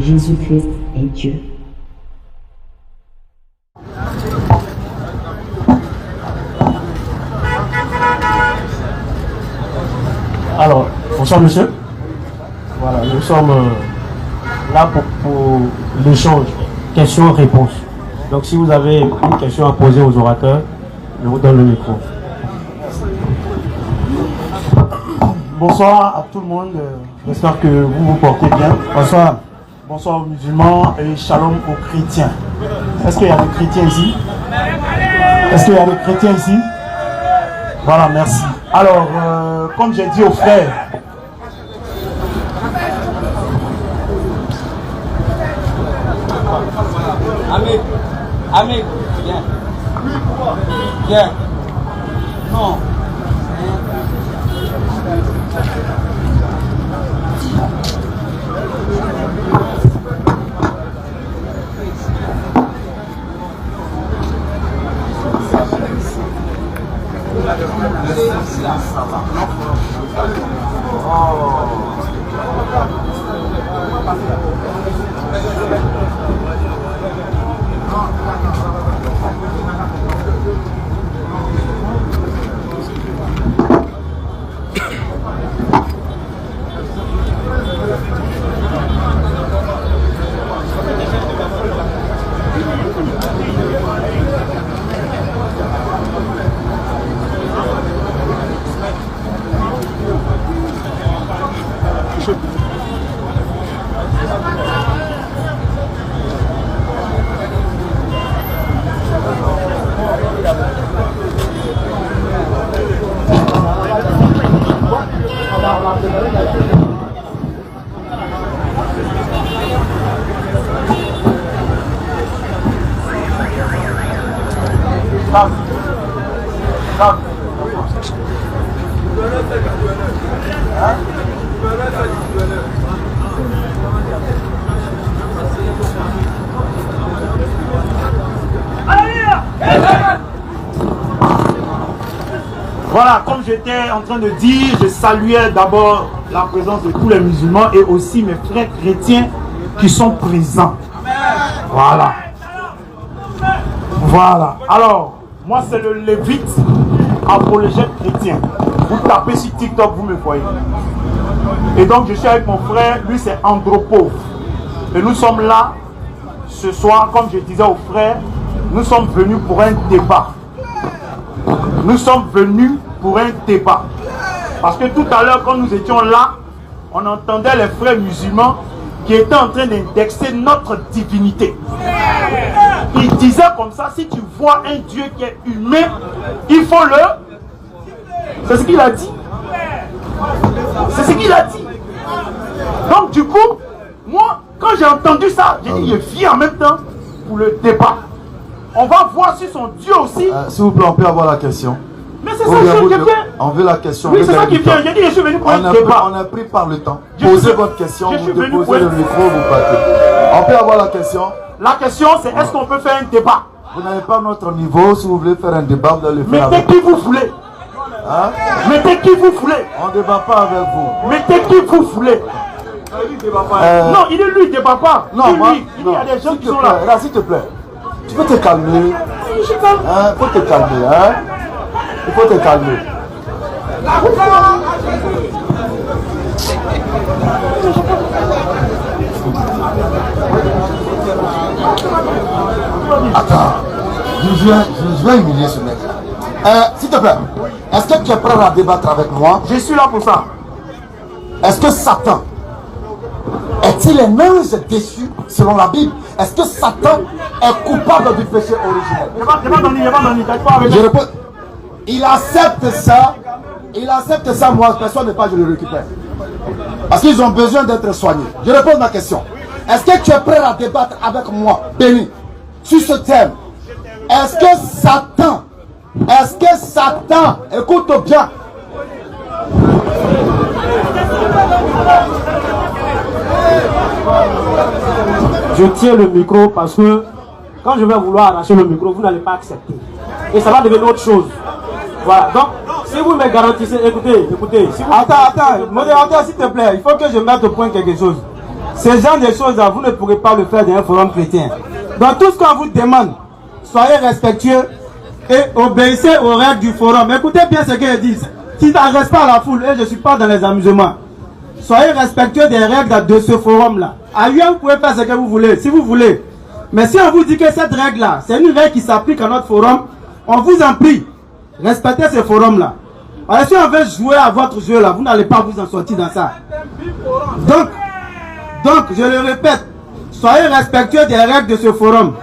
Jésus-Christ est Dieu. Alors, bonsoir monsieur. Voilà, nous sommes là pour l'échange, questions-réponses. Donc si vous avez une question à poser aux orateurs, je vous donne le micro. Bonsoir à tout le monde, j'espère que vous vous portez bien. Bonsoir. Bonsoir aux musulmans et shalom aux chrétiens. Est-ce qu'il y a des chrétiens ici? Est-ce qu'il y a des chrétiens ici? Voilà, merci. Alors, comme j'ai dit aux frères, Amé, viens. Viens. Non. Voilà, comme j'étais en train de dire, je saluais d'abord la présence de tous les musulmans et aussi mes frères chrétiens qui sont présents. Voilà. Voilà. Alors, moi c'est le Lévite, apologète chrétien. Vous tapez sur TikTok, vous me voyez. Et donc je suis avec mon frère, lui c'est Andropov. Et nous sommes là, ce soir, comme je disais aux frères, nous sommes venus pour un débat. Nous sommes venus pour un débat. Parce que tout à l'heure, quand nous étions là, on entendait les frères musulmans qui étaient en train d'indexer notre divinité. Ils disaient comme ça, si tu vois un Dieu qui est humain, il faut le... C'est ce qu'il a dit. C'est ce qu'il a dit. Donc du coup, moi, quand j'ai entendu ça, j'ai dit, je viens en même temps pour le débat. On va voir si son Dieu aussi... S'il vous plaît, on peut avoir la question. Mais c'est ça que je viens. On veut la question. Oui, c'est ça qui vient. J'ai dit, je suis venu pour un débat. On a pris par le temps. Posez votre question, vous déposez le micro, vous partez. On peut avoir la question. La question, c'est est-ce qu'on peut faire un débat? Vous n'avez pas notre niveau. Si vous voulez faire un débat, vous allez le faire avec. Mettez qui vous voulez. Hein? Mettez qui vous voulez. On ne débat pas avec vous. Mettez qui vous voulez. Non, il est lui, il ne débat pas. Non, moi, il y a des gens qui sont là. S'il te plaît, tu peux te calmer. Il faut te calmer. Hein? Il faut te calmer. Attends, je vais humilier ce mec. S'il te plaît, est-ce que tu es prêt à débattre avec moi? Je suis là pour ça. Est-ce que Satan est-il un ange déçu selon la Bible? Est-ce que Satan est coupable du péché originel? Je réponds, il accepte ça, moi, personne n'est pas, je le récupère. Parce qu'ils ont besoin d'être soignés. Je réponds à ma question. Est-ce que tu es prêt à débattre avec moi, Béni, sur ce thème? Est-ce que Satan, écoute bien, je tiens le micro parce que quand je vais vouloir arracher le micro, vous n'allez pas accepter. Et ça va devenir autre chose. Voilà, donc si vous me garantissez, écoutez. Si vous... Attends, modérateur s'il te plaît, il faut que je mette au point quelque chose. Ce genre de choses-là, vous ne pourrez pas le faire dans un forum chrétien. Donc tout ce qu'on vous demande, soyez respectueux et obéissez aux règles du forum. Écoutez bien ce qu'ils disent. Si ça ne reste pas à la foule, et je ne suis pas dans les amusements, soyez respectueux des règles de ce forum-là. Ailleurs, vous pouvez faire ce que vous voulez, si vous voulez. Mais si on vous dit que cette règle-là, c'est une règle qui s'applique à notre forum, on vous en prie, respectez ce forum-là. Alors si on veut jouer à votre jeu-là, vous n'allez pas vous en sortir dans ça. Donc, je le répète, soyez respectueux des règles de ce forum.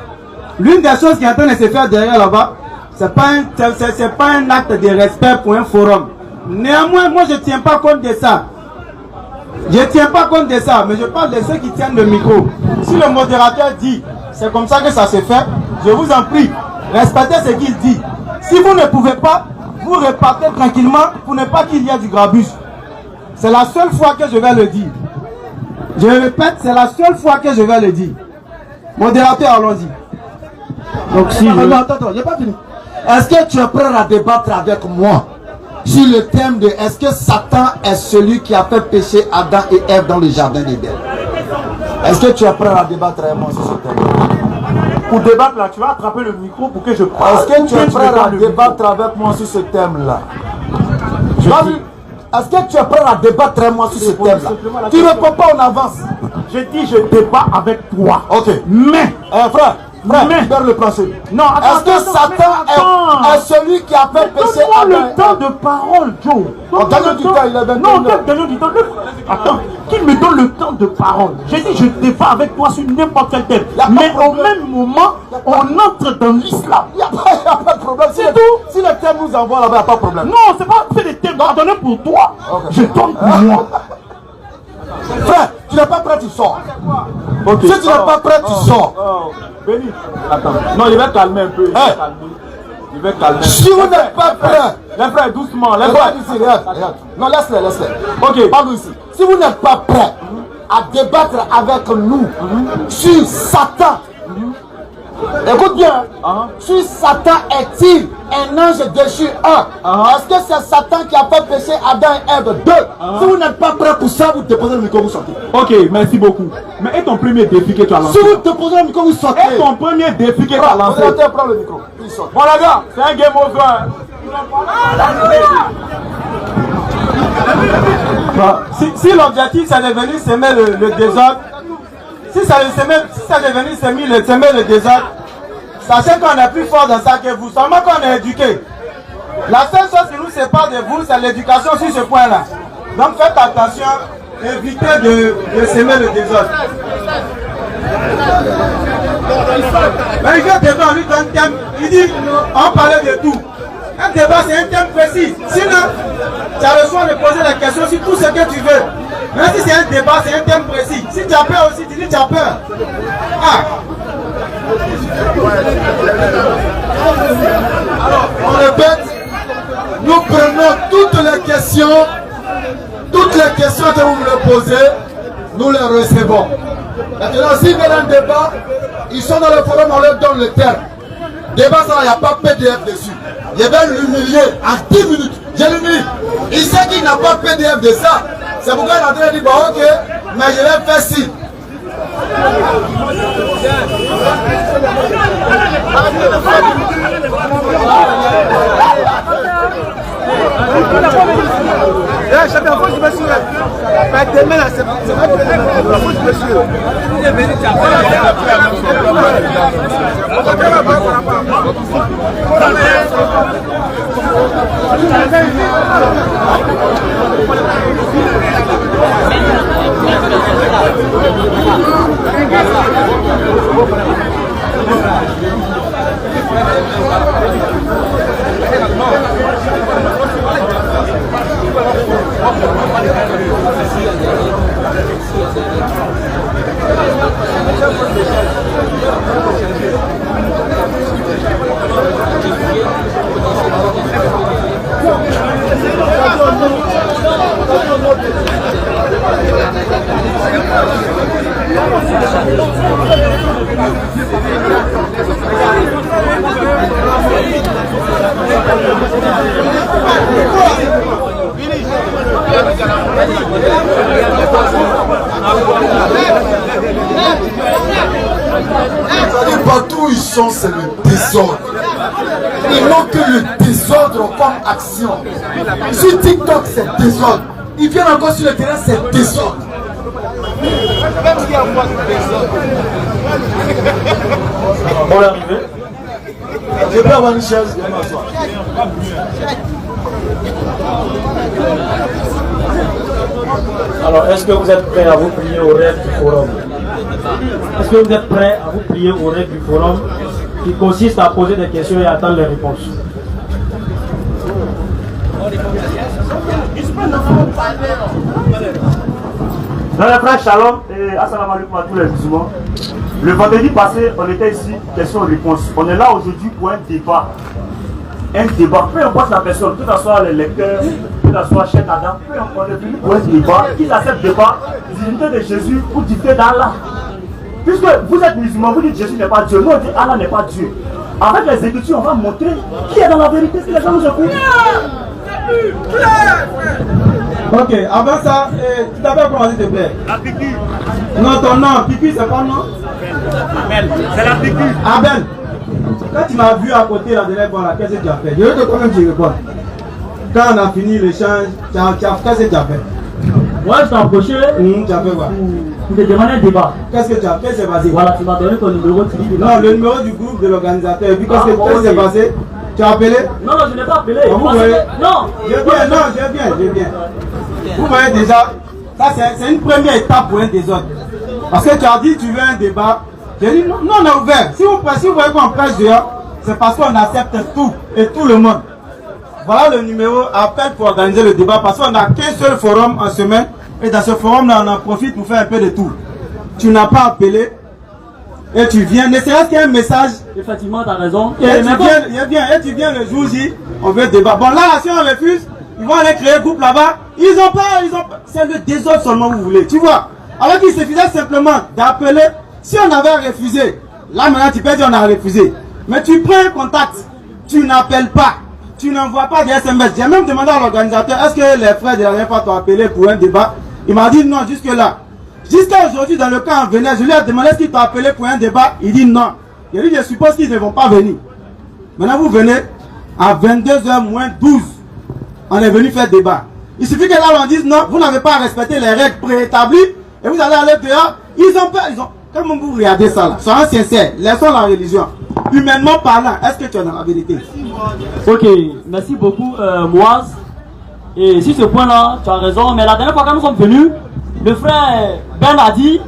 L'une des choses qui est en train de se faire derrière là-bas, c'est pas un acte de respect pour un forum. Néanmoins, moi je ne tiens pas compte de ça. Je ne tiens pas compte de ça, mais je parle de ceux qui tiennent le micro. Si le modérateur dit, c'est comme ça que ça se fait, je vous en prie, respectez ce qu'il dit. Si vous ne pouvez pas, vous repartez tranquillement pour ne pas qu'il y ait du grabuge. C'est la seule fois que je vais le dire. Je répète, c'est la seule fois que je vais le dire. Modérateur, allons-y. Donc si attends, j'ai pas fini. Est-ce que tu es prêt à débattre avec moi sur le thème de est-ce que Satan est celui qui a fait pécher Adam et Ève dans le jardin d'Éden? Est-ce que tu es prêt à débattre avec moi sur ce thème? Pour débattre là, tu vas attraper le micro pour que je parle. Est-ce que tu es prêt à débattre avec moi sur ce thème-là? Est-ce que tu es prêt à débattre avec moi sur ce thème-là? Tu ne réponds pas en avance. Je dis je débat avec toi. Ok. Mais, frère, libère le plancher. Non, est-ce que Satan est celui qui a fait pécher Adam? Donne-moi le temps de parole, Joe. Gagnons du temps, il est 21 Non, gagnons du temps. Attends, qu'il me donne le temps de parole. J'ai dit, je débat avec toi sur n'importe quel thème. Mais au même moment, on entre dans l'islam. Il n'y a pas de problème. C'est tout. Si le thème nous envoie là-bas, il n'y a pas de problème. Non, c'est pas fait des thèmes. Je donner pour toi. Okay. Je donne pour moi. Frère, tu n'es pas prêt, tu sors. Okay. Si tu n'es pas prêt, tu sors. Béni. Attends. Non, il va calmer un peu. Il va calmer. Si vous n'êtes pas prêt. Les frères, doucement. Les frères, ici, regarde. Non, laisse-les. Ok, parle ici. Si vous n'êtes pas prêt à débattre avec nous sur Satan, écoute bien, sur Satan est-il un ange déchu? Est-ce que c'est Satan qui a fait pécher Adam et Ève? 2. Si vous n'êtes pas prêt pour ça, vous déposez le micro, vous sortez. Ok, merci beaucoup. Mais est ton premier défi que tu as lancé? Si vous déposez le micro, vous sortez. Est ton premier défi que tu as lancé? Prends le micro. Bon les gars, c'est un game over. Si l'objectif c'est de venir semer le désordre, si ça est devenu semer le désordre, sachez qu'on est plus fort dans ça que vous, seulement qu'on est éduqué. La seule chose qui nous sépare de vous, c'est l'éducation sur ce point-là. Donc faites attention, évitez de semer le désordre. Mais il vient devant, lui donne un thème, il dit, on parlait de tout. Un débat, c'est un thème précis. Sinon, tu as le choix de poser la question sur tout ce que tu veux. Même si c'est un débat, c'est un thème précis. Si tu as peur aussi, tu dis tu as peur. Alors, on répète, nous prenons toutes les questions que vous me posez, nous les recevons. Maintenant, s'il y a un débat, ils sont dans le forum, on leur donne le terme. Débat, ça, il n'y a pas PDF dessus. Je vais l'humilier en 10 minutes. Je l'humilie. Il sait qu'il n'a pas PDF de ça. C'est pourquoi il est en train de dire, bon, ok, mais je vais faire ci. le désordre. Ils n'ont que le désordre comme action. Sur TikTok, c'est désordre. Ils viennent encore sur le terrain, c'est désordre. On est arrivé. Je peux avoir une chaise, je vais m'asseoir. Alors, est-ce que vous êtes prêts à vous plier aux règles du forum? Est-ce que vous êtes prêts à vous plier aux règles du forum qui consiste à poser des questions et à attendre les réponses? Dans les frères Shalom et assalamu alaikum à tous les musulmans. Le vendredi passé, on était ici, questions-réponses. On est là aujourd'hui pour un débat. Un débat, peu importe la personne, que ce soit les lecteurs, que ce soit Cheikh Adam, peu importe, on est venu pour un débat. Qu'ils acceptent le débat, divinité de Jésus ou divinité d'Allah. Puisque vous êtes musulmans, vous dites Jésus n'est pas Dieu, nous on dit Allah n'est pas Dieu. Avec les Écritures, on va montrer qui est dans la vérité, si les gens nous écoutent. Ok, avant ça, tu t'appelles comment, s'il te plaît? La piqûre. Non, ton nom, Piqui, c'est pas non? Abel, c'est la piqûre. Abel, quand tu m'as vu à côté la dernière fois, qu'est-ce que tu as fait? Je vais te quand même dire quoi. Quand on a fini l'échange, qu'est-ce que tu as fait? Moi, je t'ai approché. Tu as fait quoi? Pour te demander un débat. Qu'est-ce que tu as fait? Qu'est-ce qui s'est passé? Voilà, tu m'as donné ton numéro. Non, le numéro du groupe de l'organisateur. Et puis qu'est-ce qui s'est passé? Tu as appelé? Non, non, je n'ai pas appelé. Vous voyez? Non. Je viens. Vous voyez déjà, ça c'est une première étape pour un désordre. Parce que tu as dit tu veux un débat. J'ai dit non, on est ouvert. Si vous voyez qu'on prêche dehors, c'est parce qu'on accepte tout et tout le monde. Voilà le numéro, appel pour organiser le débat parce qu'on n'a qu'un seul forum en semaine. Et dans ce forum-là, on en profite pour faire un peu de tout. Tu n'as pas appelé et tu viens, ne serait-ce qu'un message. Effectivement, tu as raison. Et tu viens le jour J, on veut débat. Bon là, si on refuse, ils vont aller créer un groupe là-bas. Ils ont pas. C'est le désordre seulement vous voulez. Tu vois. Alors qu'il suffisait simplement d'appeler. Si on avait refusé, là maintenant tu peux dire on a refusé. Mais tu prends un contact, tu n'appelles pas, tu n'envoies pas de SMS. J'ai même demandé à l'organisateur, est-ce que les frères de la dernière fois t'ont appelé pour un débat? Il m'a dit non, jusque là. Jusqu'à aujourd'hui, dans le cas en venait, je lui ai demandé est-ce qu'ils t'ont appelé pour un débat. Il dit non. Il dit je suppose qu'ils ne vont pas venir. Maintenant vous venez à 22h moins 12. On est venu faire débat. Il suffit que là on dise non, vous n'avez pas respecté les règles préétablies et vous allez aller dehors. Ils ont peur. Comment vous regardez ça là? Soyons sincères, laissons la religion. Humainement parlant, est-ce que tu es dans la vérité? Ok, merci beaucoup Moaz. Et sur ce point-là, tu as raison. Mais la dernière fois quand nous sommes venus, le frère Ben a dit,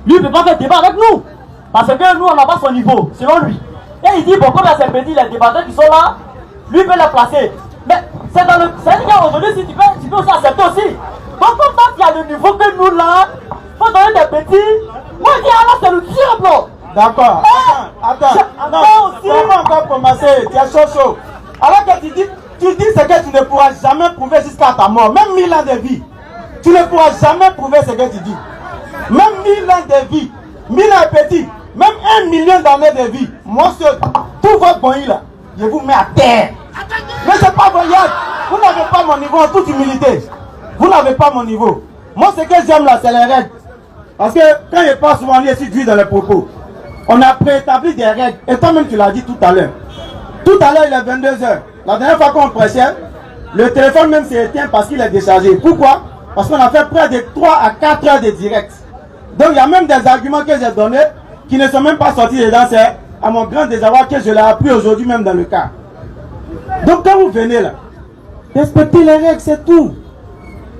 lui ne peut pas faire débat avec nous. Parce que nous on n'a pas son niveau, selon lui. Et il dit, bon, comme il y a ces petits, les débatteurs qui sont là, lui peut les placer. Mais c'est dans le Sénégal aujourd'hui, si tu peux aussi accepter aussi. Donc comme ça, il y a le niveau que nous là, il faut donner des petits. Moi je dis, alors c'est le diable. D'accord. Attends. Non, comment encore commencer? Tu es chaud. Alors que tu dis ce que tu ne pourras jamais prouver jusqu'à ta mort. Même 1000 ans de vie. Tu ne pourras jamais prouver ce que tu dis. Même 1000 ans de vie. 1000 ans petit. Même 1 million d'années de vie. Moi, tout votre bon là, je vous mets à terre. Mais c'est pas vrai. Vous n'avez pas mon niveau en toute humilité. Vous n'avez pas mon niveau. Moi, ce que j'aime là, c'est les règles. Parce que quand je passe souvent, je suis dur dans les propos. On a préétabli des règles. Et toi-même, tu l'as dit tout à l'heure. Tout à l'heure, il est 22h. La dernière fois qu'on prêchait, le téléphone même s'est éteint parce qu'il est déchargé. Pourquoi? Parce qu'on a fait près de 3 à 4 heures de direct. Donc, il y a même des arguments que j'ai donnés qui ne sont même pas sortis dedans. C'est à mon grand désarroi que je l'ai appris aujourd'hui même dans le cas. Donc, quand vous venez là, respectez les règles, c'est tout.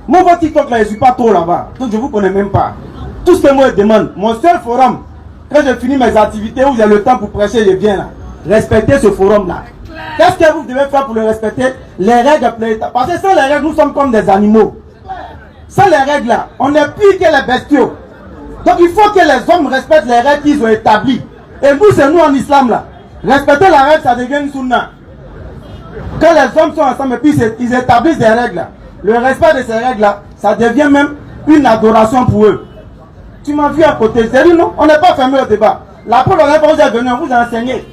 Moi, votre TikTok là, je ne suis pas trop là-bas. Donc, je ne vous connais même pas. Tout ce que moi je demande, mon seul forum, quand je finis mes activités où j'ai le temps pour prêcher, je viens là. Respectez ce forum-là. Qu'est-ce que vous devez faire pour le respecter? Les règles. Parce que sans les règles, nous sommes comme des animaux. Sans les règles-là, on n'est plus que les bestiaux. Donc il faut que les hommes respectent les règles qu'ils ont établies. Et nous, c'est nous en islam là. Respecter la règle, ça devient une sunna. Quand les hommes sont ensemble et puis ils établissent des règles là, le respect de ces règles-là, ça devient même une adoration pour eux. Tu m'as vu à côté, j'ai dit non, on n'est pas fermé au débat. La première fois que vous êtes venu, on vous a enseigné.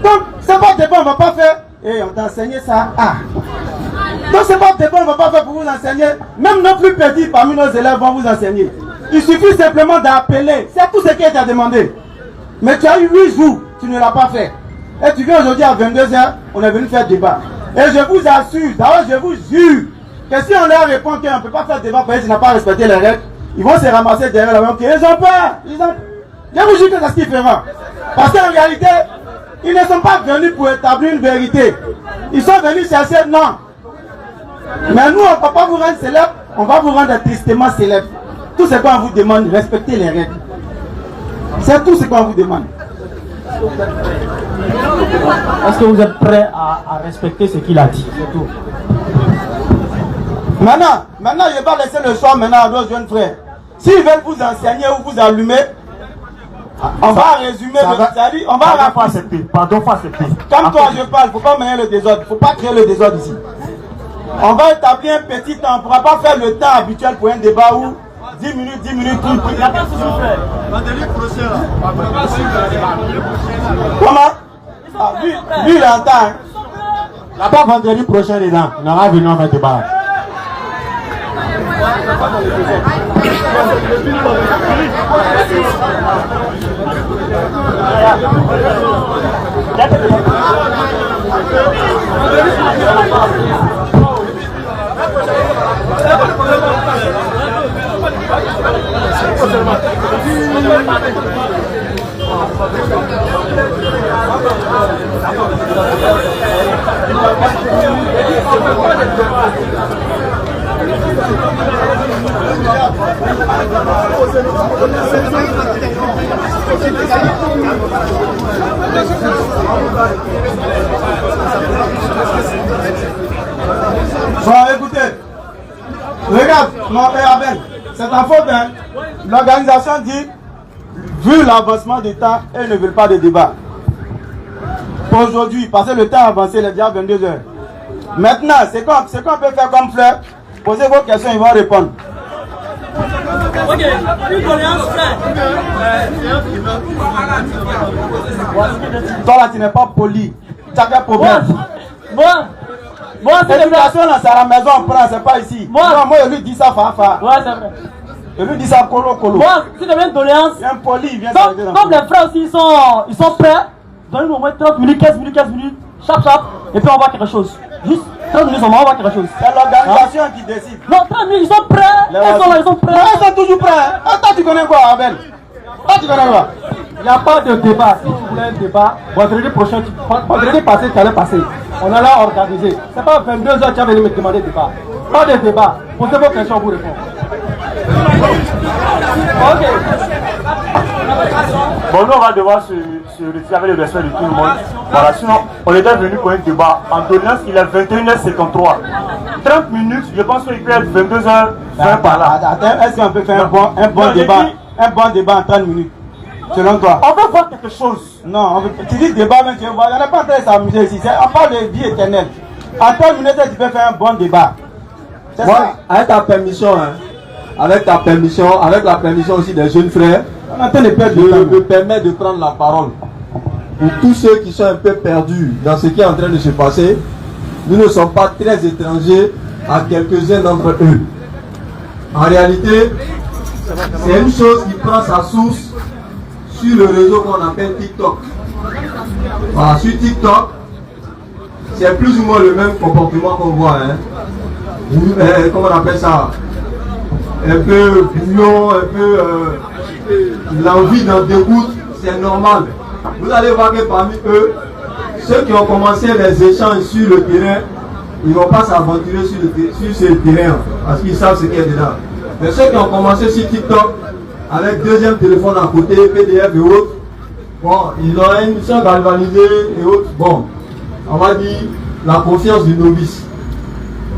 Donc, c'est pas débat, on ne va pas faire. Et on t'a enseigné ça. Donc, c'est pas débat, on ne va pas faire pour vous enseigner. Même nos plus petits parmi nos élèves vont vous enseigner. Il suffit simplement d'appeler. C'est tout ce qui est à demander. Mais tu as eu 8 jours, tu ne l'as pas fait. Et tu viens aujourd'hui à 22h, on est venu faire débat. Et je vous assure, d'ailleurs je vous jure, que si on leur répond qu'on ne peut pas faire débat parce qu'ils n'ont pas respecté les règles, ils vont se ramasser derrière la main. Ok, ils ont peur. Je vous jure que c'est ce qu'ils feront. Parce qu'en réalité, ils ne sont pas venus pour établir une vérité. Ils sont venus chercher non. Mais nous, on ne va pas vous rendre célèbre, on va vous rendre tristement célèbre. Tout ce qu'on vous demande, respectez les règles. C'est tout ce qu'on vous demande. Est-ce que vous êtes prêts à respecter ce qu'il a dit? C'est tout. Maintenant, je vais laisser le choix maintenant à nos jeunes frères. S'ils veulent vous enseigner ou vous allumer, on va résumer on va accepter. Pardon, faut accepter. Comme toi je parle, il ne faut pas mener le désordre. Il ne faut pas créer le désordre ici. On va établir un petit temps. On ne pourra pas faire le temps habituel pour un débat où 10 minutes, tout. Il n'y a pas de souci, frère. Comment? Lui, il entend. Là-bas, vendredi prochain, les gens, on aura venu en faire débat. Bon, écoutez, regarde, mon père Abel, c'est en faute, hein. L'organisation dit, vu l'avancement du temps, ils ne veulent pas de débat. Pour aujourd'hui, parce que le temps a avancé, il est déjà 22h. Maintenant, c'est qu'on peut faire comme Fleur, posez vos questions, ils vont répondre. Ok, une doléance, frère. Toi là, tu n'es pas poli. Tu as quel problème? Moi, c'est l'éducation là, c'est à la maison, on prend, c'est pas ici. Moi, je lui dis ça, Fafa. Ouais, c'est vrai. Je lui dis ça, Colo. Moi, si tu as une doléance, il y a un poli, il vient comme les frères aussi, ils sont prêts. Donnez-nous au moins 30 minutes, 15 minutes, chap, et puis on voit quelque chose. Juste 30 minutes, on va voir quelque chose. C'est l'organisation qui décide. Non, 30 minutes, ils sont prêts. Ils sont prêts. Ils sont toujours prêts. Toi, tu connais quoi, Abel? Toi, tu connais quoi? Il n'y a pas de débat. Si tu voulais un débat, vendredi prochain, vendredi passé, tu allais passer. On allait organiser. C'est pas 22h tu as venu me demander débat. Pas de débat. Posez vos questions, on vous répond. Ok. Bon, nous on va devoir se retirer avec le respect de tout le monde. Voilà, sinon on était venu pour un débat. En doléance, il est 21h53. 30 minutes, je pense qu'il peut être 22h20 par là. Attends, est-ce qu'on peut faire un bon débat en 30 minutes? Selon toi? On veut voir quelque chose. Non, tu dis débat, mais tu vois, on n'est pas en train de s'amuser ici. On parle de vie éternelle. En 30 minutes, tu peux faire un bon débat. Moi, avec ta permission, avec la permission aussi des jeunes frères, je me permets de prendre la parole. Pour tous ceux qui sont un peu perdus dans ce qui est en train de se passer, nous ne sommes pas très étrangers à quelques-uns d'entre eux. En réalité, c'est une chose qui prend sa source sur le réseau qu'on appelle TikTok. Voilà, sur TikTok, c'est plus ou moins le même comportement qu'on voit. Comment on appelle ça? Un peu bouillon, un peu l'envie d'en dégoûter, c'est normal. Vous allez voir que parmi eux, ceux qui ont commencé les échanges sur le terrain, ils ne vont pas s'aventurer sur ce terrain parce qu'ils savent ce qu'il y a dedans. Mais ceux qui ont commencé sur TikTok, avec deuxième téléphone à côté, PDF et autres, bon, ils ont une mission galvanisée et autres. Bon, on va dire la confiance du novice.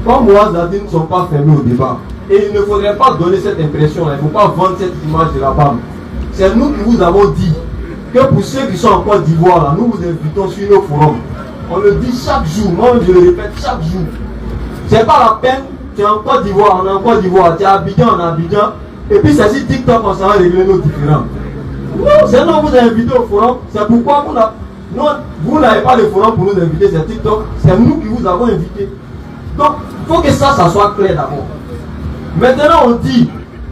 Comme moi, Zadine ne sont pas fermés au débat. Et il ne faudrait pas donner cette impression, il ne faut pas vendre cette image de la BAM. C'est nous qui vous avons dit que pour ceux qui sont en Côte d'Ivoire, là, nous vous invitons sur nos forums. On le dit chaque jour, moi je le répète chaque jour. C'est pas la peine, tu es en Côte d'Ivoire, on est en Côte d'Ivoire, tu es à Abidjan, on est à Abidjan, et puis c'est sur TikTok qu'on s'en va régler nos différends. Non, c'est nous vous invitons au forum, c'est pourquoi vous n'avez pas de forum pour nous inviter, c'est TikTok, c'est nous qui vous avons invités. Donc, il faut que ça soit clair d'abord. Maintenant, on dit,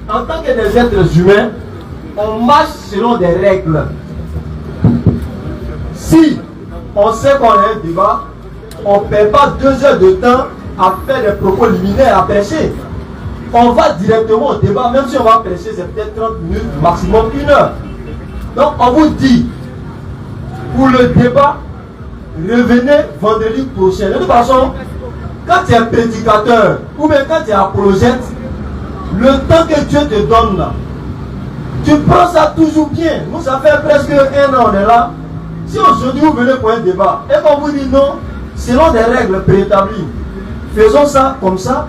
en tant que des êtres humains, on marche selon des règles. Si on sait qu'on a un débat, on ne perd pas 2 heures de temps à faire des propos liminaires, à prêcher. On va directement au débat, même si on va prêcher, c'est peut-être 30 minutes, maximum 1 heure. Donc on vous dit, pour le débat, revenez vendredi prochain. De toute façon, quand tu es prédicateur ou bien quand tu es apologète, le temps que Dieu te donne là, tu prends ça toujours bien. Nous, ça fait presque 1 an, on est là. Si aujourd'hui vous venez pour un débat et qu'on vous dit non, selon des règles préétablies, faisons ça comme ça.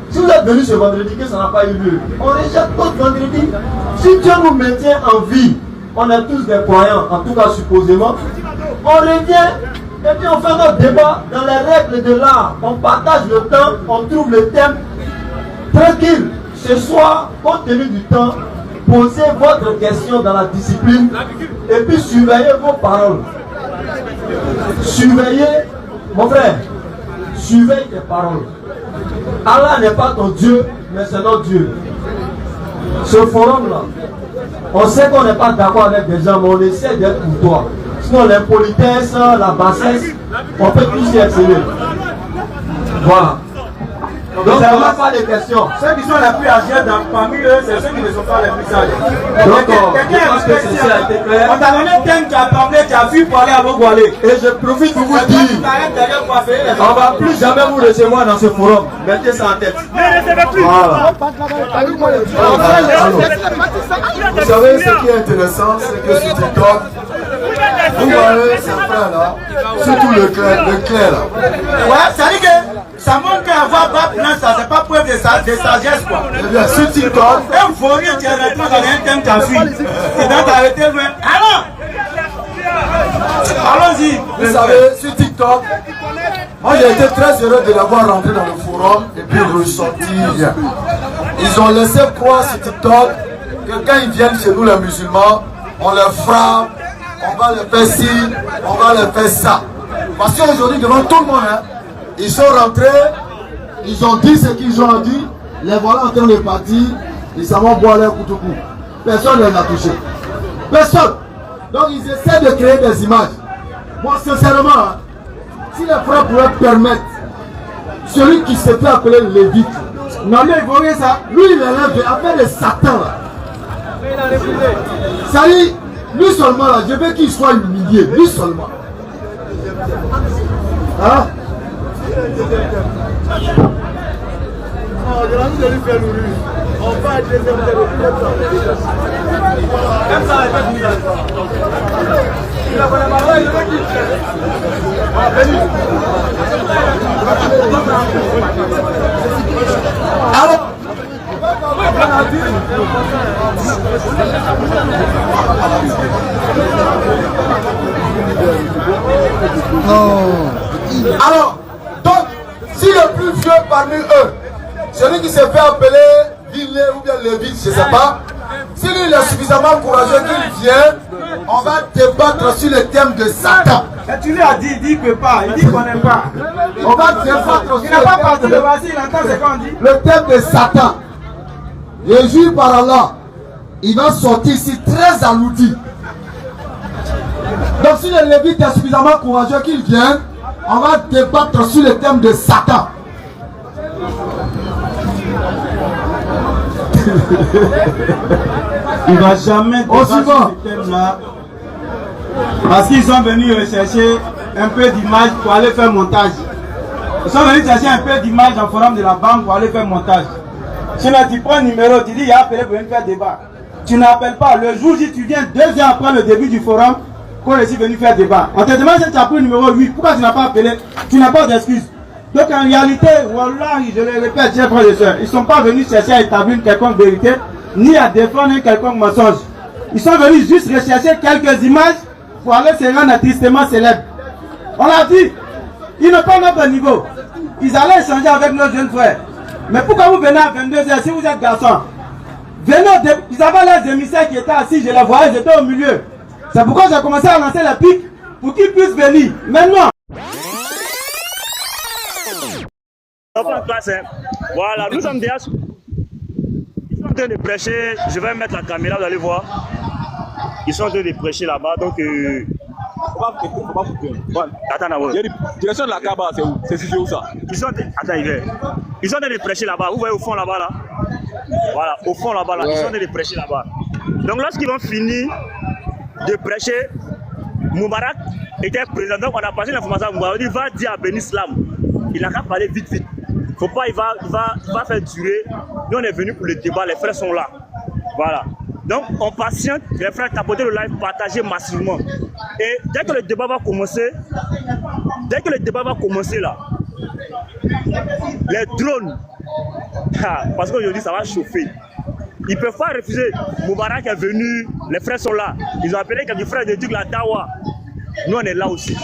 Si vous êtes venu ce vendredi que ça n'a pas eu lieu, on rejette l'autre vendredi. Si Dieu nous maintient en vie, on est tous des croyants, en tout cas supposément, on revient et puis on fait notre débat dans les règles de l'art. On partage le temps, on trouve le thème tranquille. Ce soir, compte tenu du temps, posez votre question dans la discipline et puis surveillez vos paroles. Surveillez, mon frère, surveille tes paroles. Allah n'est pas ton Dieu, mais c'est notre Dieu. Ce forum-là, on sait qu'on n'est pas d'accord avec des gens, mais on essaie d'être pour toi. Sinon, l'impolitesse, la bassesse, on peut tous y exceller. Voilà. Donc, ça va pas des questions. Ceux qui sont les plus âgés parmi eux, c'est ceux qui ne sont pas les plus sages. Donc, on t'a donné un thème, tu as parlé, tu as vu pour aller à Bogoalé. Et je profite pour vous dire, on ne va plus jamais vous recevoir dans ce forum. Mettez ça en tête. Ne recevez plus. Voilà. Vous savez, ce qui est intéressant, c'est que sur TikTok, vous voyez ces frères-là, surtout le clair là. Ouais, ça dit que ça montre qu'avoir pas plan, ça c'est pas preuve de sagesse quoi. Eh bien, sur TikTok, Un vaurien, tu es rentré dans un thème, tu as fui. Et donc tu as arrêté loin. Allons-y. vous savez, sur TikTok, moi j'ai été très heureux de l'avoir rentré dans le forum et puis ressortir. Ils ont laissé croire sur TikTok que quand ils viennent chez nous les musulmans, on les frappe, on va les faire ci, on va les faire ça. Parce qu'aujourd'hui, devant tout le monde, hein, ils sont rentrés, ils ont dit ce qu'ils ont dit, les voilà en train de partir, ils s'en vont boire leur couteau-coup. Personne ne les a touchés. Personne. Donc ils essaient de créer des images. Moi, sincèrement, hein, si les frères pouvaient permettre, celui qui se fait appeler Lévite, non, lui, il voyait ça, lui, il élève affaire de Satan. Là. Ça dit, lui seulement, là, je veux qu'il soit humilié, lui seulement. Hein? Alors, alors, donc, si le plus vieux parmi eux, celui qui se fait appeler Villet ou bien Lévite, je ne sais pas, si lui il est suffisamment courageux qu'il vienne, on va débattre sur le thème de Satan. Et tu lui as dit, il dit que pas, il dit qu'on n'aime pas. On va débattre sur Il n'a pas parti de vas-y, il entend ce qu'on dit. le thème de Satan. Je jure par Allah, il va sortir ici très alourdi. Donc si le Lévite est suffisamment courageux qu'il vienne, on va débattre sur le thème de Satan. Il va jamais débattre sur ce thème-là. Parce qu'ils sont venus rechercher un peu d'image pour aller faire montage. Ils sont venus chercher un peu d'image en forum de la banque pour aller faire montage. Sinon tu prends un numéro, tu dis il y a appelé pour venir faire débat. Tu n'appelles pas. Le jour où tu viens 2 heures après le début du forum, qu'on est venu faire débat. On te demande si tu as pris le numéro 8. Pourquoi tu n'as pas appelé? Tu n'as pas d'excuse. Donc en réalité, voilà, je le répète, chers frères et sœurs, ils ne sont pas venus chercher à établir une quelconque vérité, ni à défendre un quelconque mensonge. Ils sont venus juste rechercher quelques images pour aller se rendre tristement célèbre. On l'a dit, ils n'ont pas notre niveau. Ils allaient échanger avec nos jeunes frères. Mais pourquoi vous venez à 22h si vous êtes garçon? Venez, ils avaient les émissaires qui étaient assis, je les voyais, j'étais au milieu. C'est pourquoi j'ai commencé à lancer la pique pour qu'ils puissent venir. Maintenant. Voilà, nous sommes déjà. Ils sont en train de prêcher. Je vais mettre la caméra, vous allez voir. Ils sont en train de prêcher là-bas. Donc, Faut pas couper. Voilà. Attends d'abord. Direction de la Kaaba, c'est où? C'est situé où ça? Attends, ils sont en train de prêcher là-bas. Vous voyez au fond là-bas là? Voilà, au fond là-bas là. Ils sont en train de prêcher là-bas. Donc lorsqu'ils vont finir de prêcher, Moubarak était président. Donc on a passé l'information à Moubarak. Il va dire à Ben Islam. Il n'a qu'à parler vite. Faut pas, il va faire durer. Nous on est venus pour le débat, les frères sont là. Voilà. Donc on patiente, les frères tapoter le live, partager massivement. Et dès que le débat va commencer là, les drones, parce qu'aujourd'hui ça va chauffer. Ils ne peuvent pas refuser. Moubarak est venu, les frères sont là. Ils ont appelé quelques frères de Duc la Dawa. Nous on est là aussi.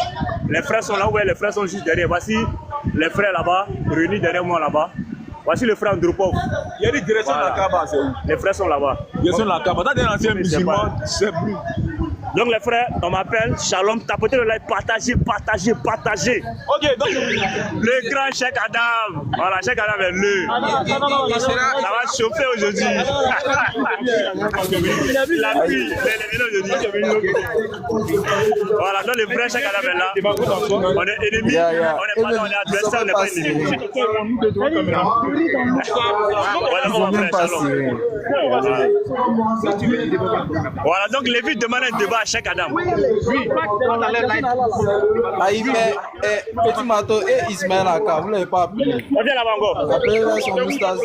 Les frères sont là, ouais, les frères sont juste derrière. Voici les frères là-bas, réunis derrière moi là-bas. Voici le frère Andropov. Il y a une direction de la Kaaba, c'est où? Les frères sont là-bas. Direction de la Kaaba. T'as des anciens musulmans, c'est plus. Donc les frères, on m'appelle Shalom, tapotez le like, partagez. Ok, donc le grand Cheikh Adam. Voilà, Cheikh Adam est le. Ça va chauffer aujourd'hui. La pluie, les aujourd'hui. Voilà, donc le vrai Cheikh Adam est là. On est ennemis, on est adversaire, on n'est pas ennemis. Voilà, mon frère, Shalom. Voilà, donc les vies demandent un débat à Cheikh Adam. Oui. Petit Mato et Ismaël Aka, vous ne l'avez pas appelé. On vient là-bas encore. Appelez-le son moustache.